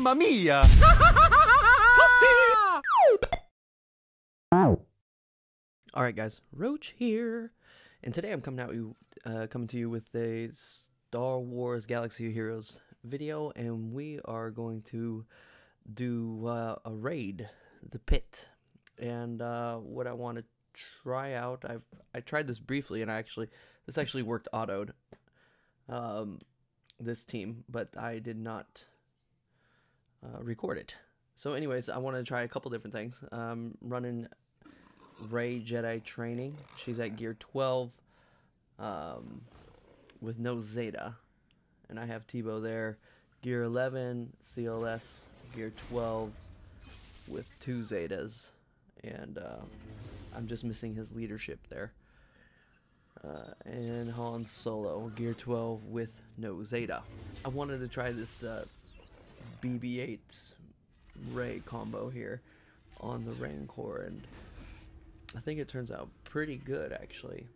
Mamma mia! Alright guys, Roach here, and today I'm coming to you with a Star Wars Galaxy of Heroes video, and we are going to do a raid, the pit. And what I want to try out, I tried this briefly, and this actually worked autoed, this team, but I did not record it. So anyways, I want to try a couple different things. Running Rey Jedi training. She's at gear 12 with no Zeta, and I have Tebow there. Gear 11 CLS, gear 12 with 2 Zetas, and I'm just missing his leadership there. And Han Solo, gear 12 with no Zeta. I wanted to try this BB-8 Rey combo here on the Rancor, and I think it turns out pretty good, actually.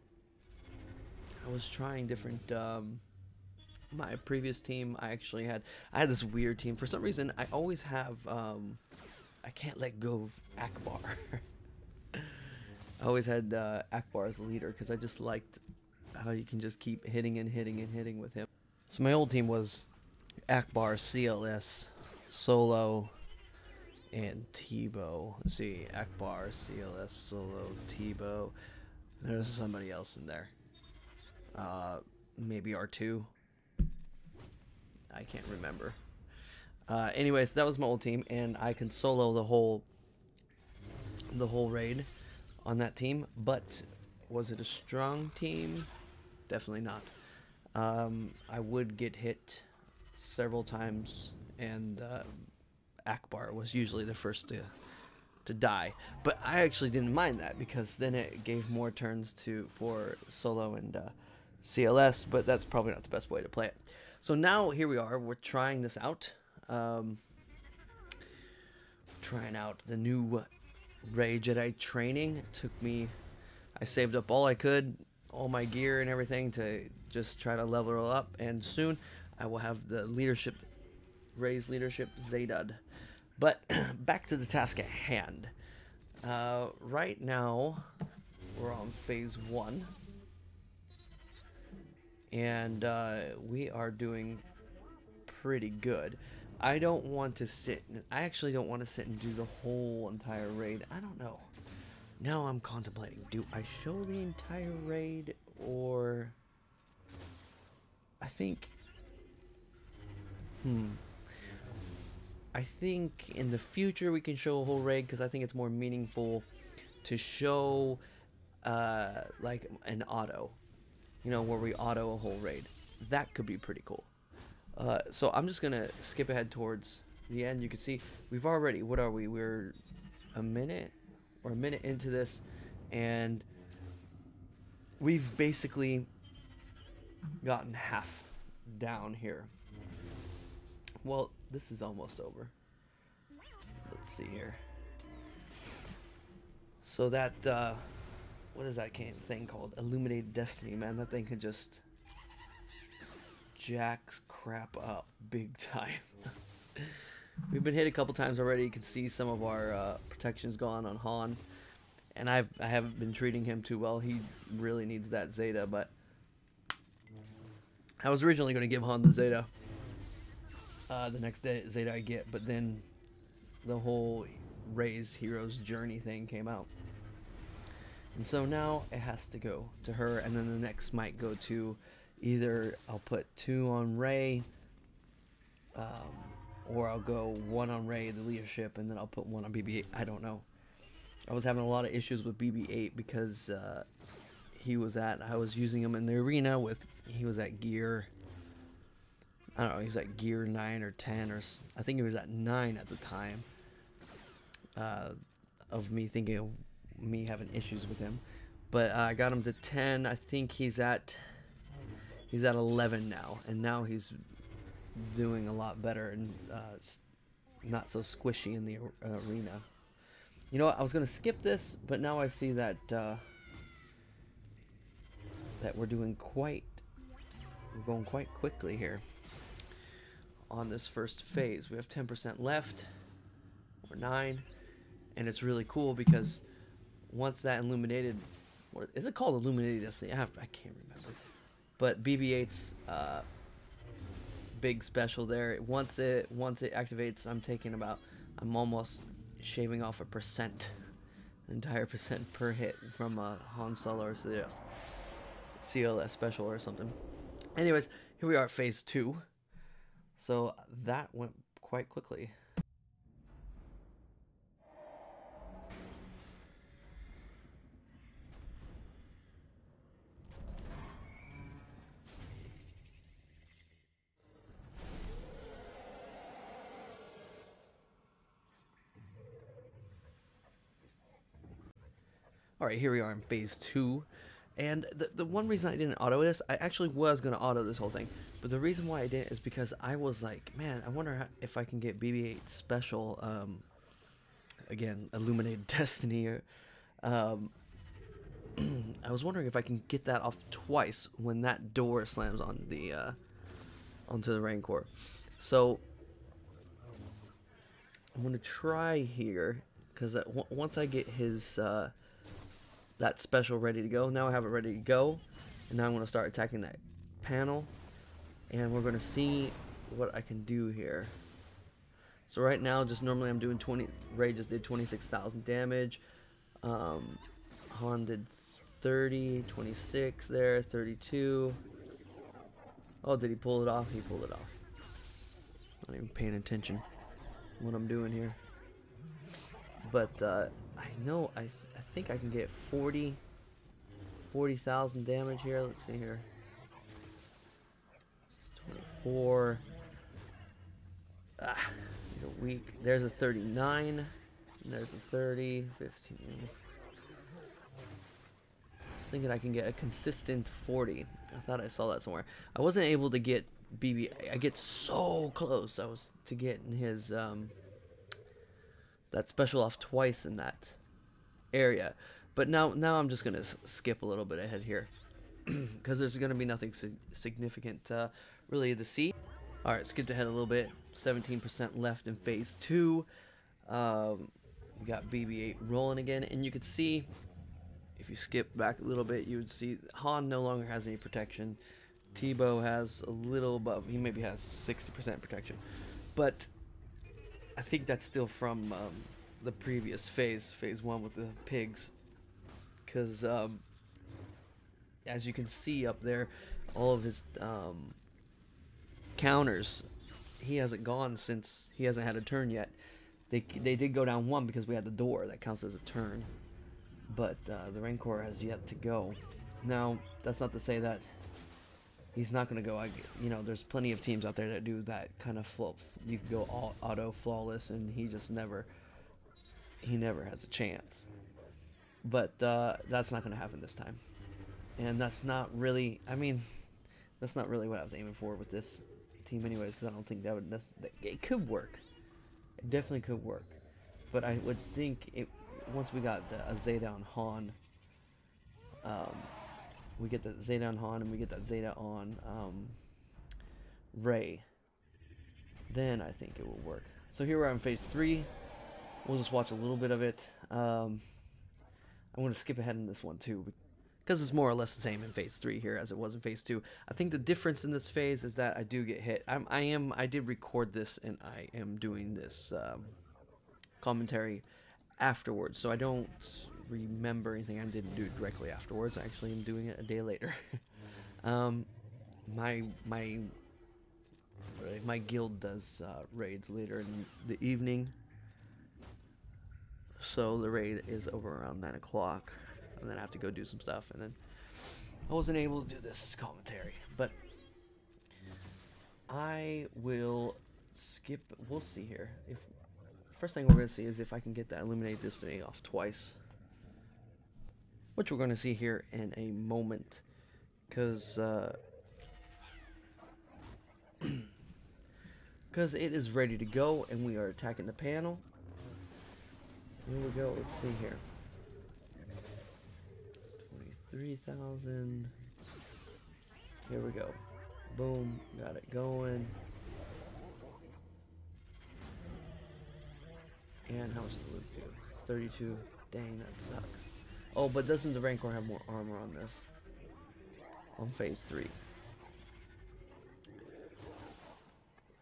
I was trying different, my previous team, I had this weird team. For some reason, I always have, I can't let go of Akbar. I always had Akbar as the leader, because I just liked how you can just keep hitting and hitting and hitting with him. So my old team was Akbar, CLS, Solo, and Tebow. Let's see, Akbar, CLS, Solo, Tebow. There's somebody else in there. Maybe R2. I can't remember. Anyways, that was my old team, and I can solo the whole raid on that team. But was it a strong team? Definitely not. I would get hit several times, and Akbar was usually the first to die, but I actually didn't mind that, because then it gave more turns for Solo and CLS, but that's probably not the best way to play it. So now here we are, we're trying this out, trying out the new Rey Jedi training. I saved up all I could, all my gear and everything, to just try to level her up, and soon I will have the leadership, Rey's leadership Zedad. But back to the task at hand. Right now, we're on phase 1. And we are doing pretty good. I don't want to I actually don't want to sit and do the whole entire raid. I don't know. Now I'm contemplating. Do I show the entire raid, or... I think... I think in the future we can show a whole raid, because I think it's more meaningful to show like an auto, you know, where we auto a whole raid. That could be pretty cool. So I'm just gonna skip ahead towards the end. You can see we've already, what are we? We're a minute into this, and we've basically gotten half down here. Well, this is almost over. Let's see here. So that, what is that thing called? Illuminated Destiny, man. That thing can just jacks crap up big time. We've been hit a couple times already. You can see some of our protections gone on Han. And I haven't been treating him too well. He really needs that Zeta, but I was originally going to give Han the Zeta. The next Zeta I get, but then the whole Rey's Hero's Journey thing came out, and so now it has to go to her, and then the next might go to either I'll put 2 on Rey, or I'll go 1 on Rey, the leadership, and then I'll put 1 on BB-8. I don't know. I was having a lot of issues with BB-8 because I was using him in the arena he was at gear, I don't know, he was at gear 9 or 10, or I think he was at 9 at the time, of me thinking of me having issues with him. But I got him to 10. I think he's at 11 now, and now he's doing a lot better, and not so squishy in the arena. You know what, I was gonna skip this, but now I see that we're going quite quickly here. on this first phase. We have 10% left, or 9, and it's really cool because once that illuminated, what is it called? Illuminated Destiny? I can't remember. But BB-8's big special there. Once it activates, I'm almost shaving off an entire percent per hit from Han Solo or CLS special or something. Anyways, here we are at phase 2. So that went quite quickly. Alright, here we are in phase 2, and the one reason I didn't auto this, I actually was going to auto this whole thing, but the reason why I didn't is because I was like, man, I wonder if I can get BB-8 special, again, Illuminated Destiny, or, I was wondering if I can get that off twice when that door slams on the, onto the Rancor. So, I'm going to try here, because once I get his, that special ready to go. Now I have it ready to go, and now I'm going to start attacking that panel, and we're going to see what I can do here. So right now, just normally I'm doing 20. Ray just did 26,000 damage. Han did 30, 26 there, 32. Oh, did he pull it off? He pulled it off. Not even paying attention what I'm doing here. But I know I think I can get 40,000 damage here. Let's see here. It's 24. Ah, he's a weak. There's a 39. And there's a 30, 15. I was thinking I can get a consistent 40. I thought I saw that somewhere. I wasn't able to get BB. I get so close. I was to getting his that special off twice in that area, but now I'm just gonna skip a little bit ahead here because there's gonna be nothing significant really to see. All right, skipped ahead a little bit. 17% left in phase 2. We got BB-8 rolling again, and you could see if you skip back a little bit, you would see Han no longer has any protection. Tebow has a little above. He maybe has 60% protection, but I think that's still from the previous phase 1 with the pigs, because as you can see up there, all of his counters, he hasn't gone since he hasn't had a turn yet. They did go down 1 because we had the door that counts as a turn, but the Rancor has yet to go. Now that's not to say that he's not going to go. You know, there's plenty of teams out there that do that kind of flip. You can go all auto flawless, and he never has a chance. But that's not going to happen this time. And that's not really, I mean, that's not really what I was aiming for with this team anyways, because I don't think that would, it could work. It definitely could work. But I would think once we got a Zeta on Han, we get that Zeta on Han, and we get that Zeta on Rey, then I think it will work. So here we're on phase 3. We'll just watch a little bit of it. I'm going to skip ahead in this one too, because it's more or less the same in phase 3 here as it was in phase 2. I think the difference in this phase is that I do get hit. I did record this, and I am doing this commentary afterwards, so I don't remember anything. I didn't do it directly afterwards. I actually am doing it a day later. My guild does raids later in the evening, so the raid is over around 9 o'clock, and then I have to go do some stuff, and then I wasn't able to do this commentary, but I will skip. We'll see here. First thing we're going to see is if I can get that Illuminated Destiny off twice, which we're going to see here in a moment, because it is ready to go, and we are attacking the panel. Here we go. Let's see here. 23,000. Here we go. Boom. Got it going. And how much does it do? 32. Dang, that sucks. Oh, but doesn't the Rancor have more armor on this? On phase 3.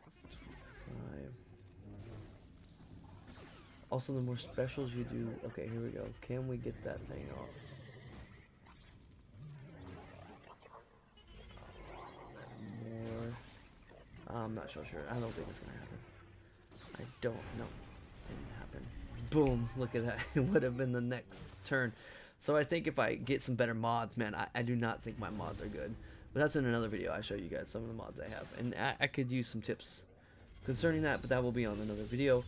That's 25. Also, the more specials you do... Okay, here we go. Can we get that thing off? More... I'm not so sure. I don't think it's going to happen. I don't know. Didn't happen. Boom. Look at that. It would have been the next turn. So I think if I get some better mods, man, I do not think my mods are good. But that's in another video. I show you guys some of the mods I have. And I could use some tips concerning that, but that will be on another video.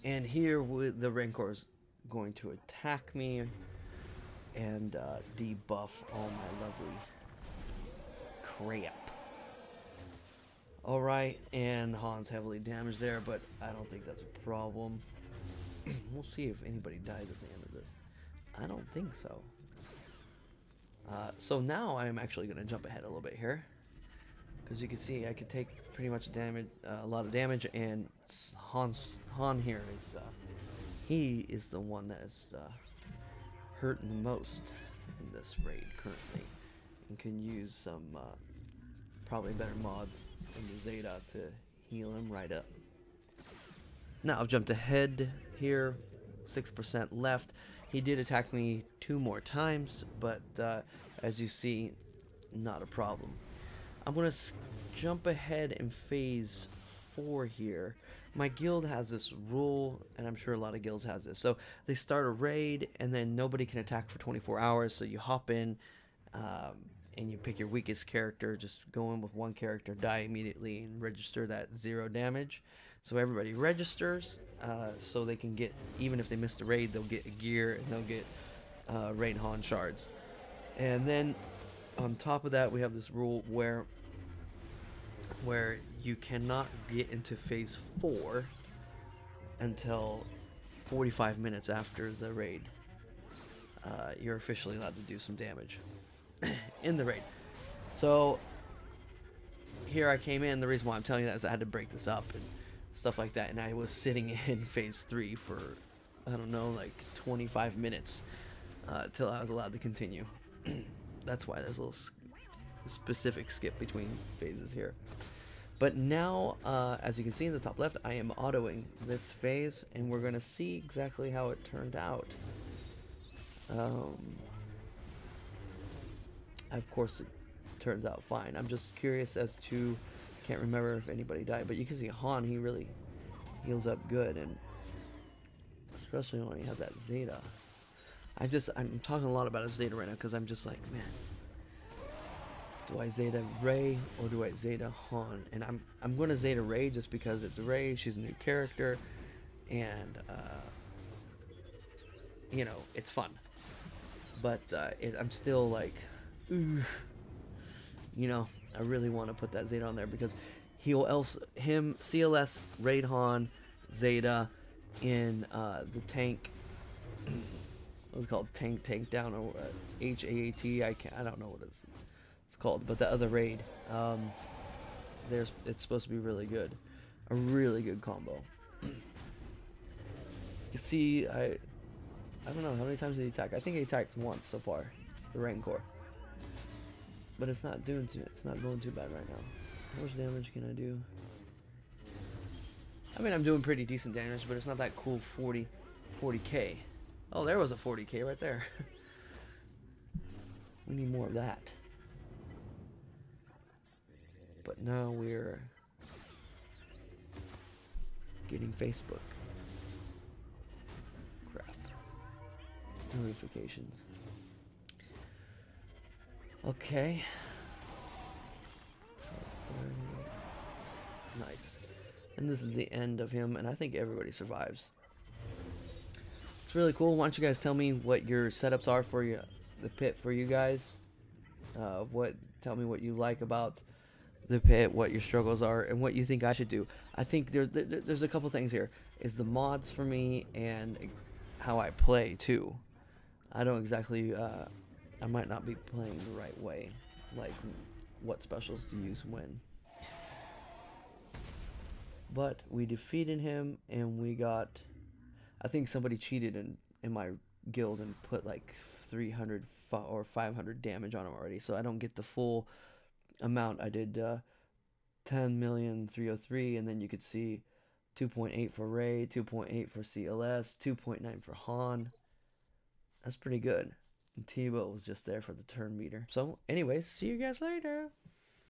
And here the Rancor is going to attack me and debuff all my lovely crap. Alright, and Han's heavily damaged there, but I don't think that's a problem. We'll see if anybody dies at the end of this. I don't think so. So now I'm actually going to jump ahead a little bit here. Because you can see I could take pretty much damage, a lot of damage, and Han here is, he is the one that is hurting the most in this raid currently. And can use some probably better mods in the Zeta to heal him right up. Now I've jumped ahead here, 6% left. He did attack me 2 more times, but as you see, not a problem. I'm going to jump ahead in phase 4 here. My guild has this rule, and I'm sure a lot of guilds has this. So they start a raid, and then nobody can attack for 24 hours, so you hop in, and you pick your weakest character, just go in with one character, die immediately, and register that 0 damage. So everybody registers, so they can get, even if they miss the raid, they'll get a gear, and they'll get raid Han shards. And then on top of that, we have this rule where you cannot get into phase 4 until 45 minutes after the raid. You're officially allowed to do some damage in the raid. So here I came in. The reason why I'm telling you that is I had to break this up and stuff like that, and I was sitting in phase 3 for, I don't know, like 25 minutes till I was allowed to continue. That's why there's a little specific skip between phases here. But now, as you can see in the top left, I am autoing this phase, and we're going to see exactly how it turned out. Of course, it turns out fine. I'm just curious as to, can't remember if anybody died, but you can see Han, he really heals up good, and especially when he has that Zeta. I'm talking a lot about his Zeta right now because I'm just like, man, do I Zeta Rey or do I Zeta Han? And I'm going to Zeta Rey just because it's Rey, she's a new character, and you know, it's fun. But I'm still like, ooh, you know, I really want to put that Zeta on there because him CLS Raid Han Zeta in the tank. What's it called? Tank down, or HAAT. I don't know what it's called, but the other raid. It's supposed to be really good, a really good combo. You can see I don't know how many times did he attack. I think he attacked once so far, the Rancor. But it's not going too bad right now. How much damage can I do? I mean, I'm doing pretty decent damage, but it's not that cool 40k. Oh, there was a 40k right there. We need more of that. But now we're getting Facebook. Crap. Notifications. Okay. Nice. And this is the end of him, and I think everybody survives. It's really cool. Why don't you guys tell me what your setups are for the pit for you guys? Tell me what you like about the pit, what your struggles are, and what you think I should do. I think there's a couple things here. Is the mods for me and how I play too. I don't exactly. I might not be playing the right way, like what specials to use when. But we defeated him, and we got I think somebody cheated in my guild and put like 300 or 500 damage on him already, so I don't get the full amount. I did 10,303,000, and then you could see 2.8 for Ray, 2.8 for CLS, 2.9 for Han. That's pretty good. And Tebow was just there for the turn meter. So anyways, see you guys later.